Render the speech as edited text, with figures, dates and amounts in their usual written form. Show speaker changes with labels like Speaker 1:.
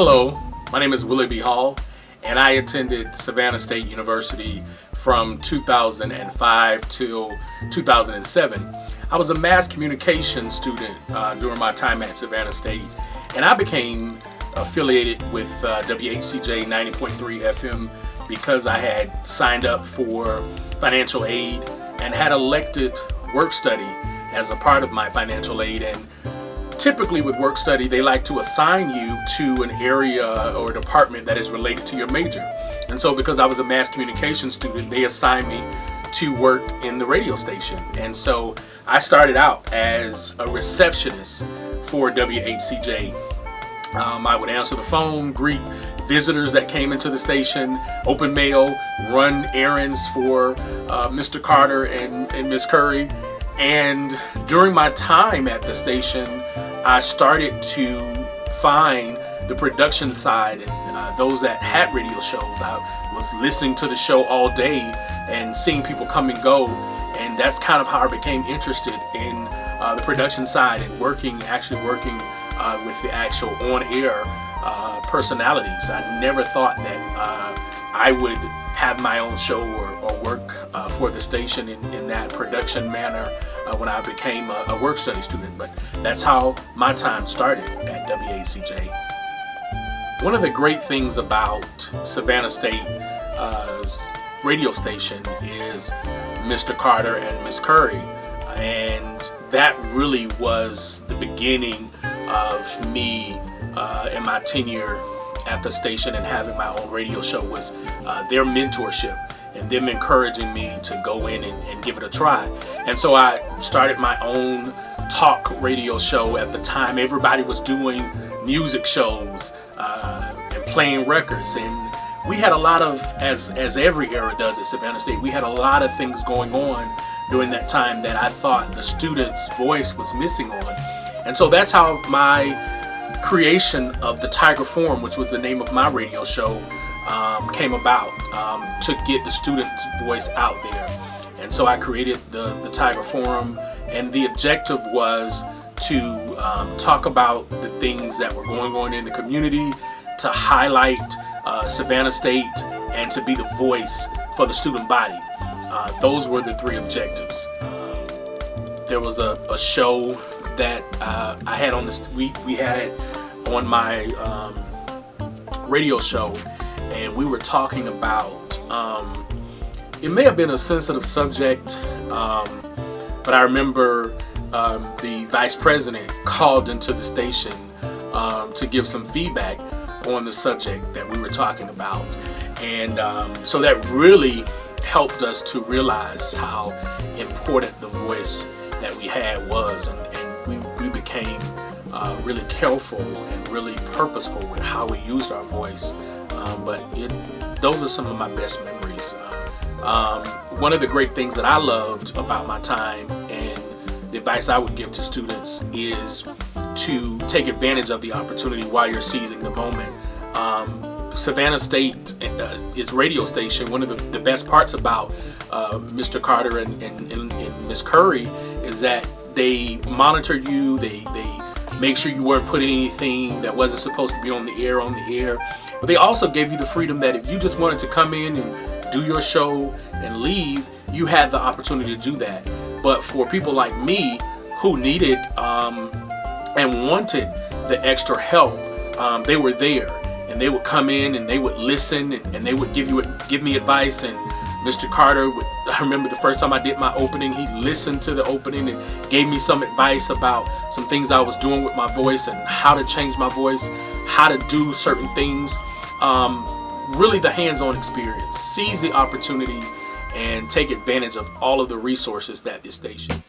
Speaker 1: Hello, my name is Willie B and I attended Savannah State University from 2005 till 2007. I was a mass communication student during my time at Savannah State, and I became affiliated with WHCJ 90.3 FM because I had signed up for financial aid and had elected work study as a part of my financial aid. And typically with work study, they like to assign you to an area or department that is related to your major. And so because I was a mass communication student, they assigned me to work in the radio station. And so I started out as a receptionist for WHCJ. I would answer the phone, greet visitors that came into the station, open mail, run errands for Mr. Carter and Miss Curry. And during my time at the station, I started to find the production side and those that had radio shows. I was listening to the show all day and seeing people come and go, and that's kind of how I became interested in the production side and actually working with the actual on-air personalities. I never thought that I would have my own show or work for the station in that production manner when I became a work study student. But that's how my time started at WHCJ. One of the great things about Savannah State radio station is Mr. Carter and Miss Curry, and that really was the beginning of me and my tenure at the station and having my own radio show. Was their mentorship and them encouraging me to go in and give it a try. And so I started my own talk radio show. At the time, everybody was doing music shows and playing records, and we had a lot of, as every era does at Savannah State, we had a lot of things going on during that time that I thought the student's voice was missing on. And so that's how my creation of the Tiger Forum, which was the name of my radio show, came about, to get the student's voice out there. And so I created the Tiger Forum, and the objective was to talk about the things that were going on in the community, to highlight Savannah State, and to be the voice for the student body. Those were the three objectives. There was a show that I had on this. We had it on my radio show, and we were talking about. It may have been a sensitive subject, but I remember the vice president called into the station to give some feedback on the subject that we were talking about. And so that really helped us to realize how important the voice that we had was, and we became really careful and really purposeful with how we used our voice. But those are some of my best memories. One of the great things that I loved about my time, and the advice I would give to students, is to take advantage of the opportunity while you're seizing the moment. Savannah State is radio station. One of the best parts about Mr. Carter and Miss Curry is that they monitored you. They make sure you weren't putting anything that wasn't supposed to be on the air. But they also gave you the freedom that if you just wanted to come in and do your show and leave, you had the opportunity to do that. But for people like me who needed and wanted the extra help, they were there, and they would come in and they would listen, and they would give me advice. And Mr. Carter I remember the first time I did my opening, he listened to the opening and gave me some advice about some things I was doing with my voice and how to change my voice, how to do certain things. Really the hands-on experience. Seize the opportunity and take advantage of all of the resources that this station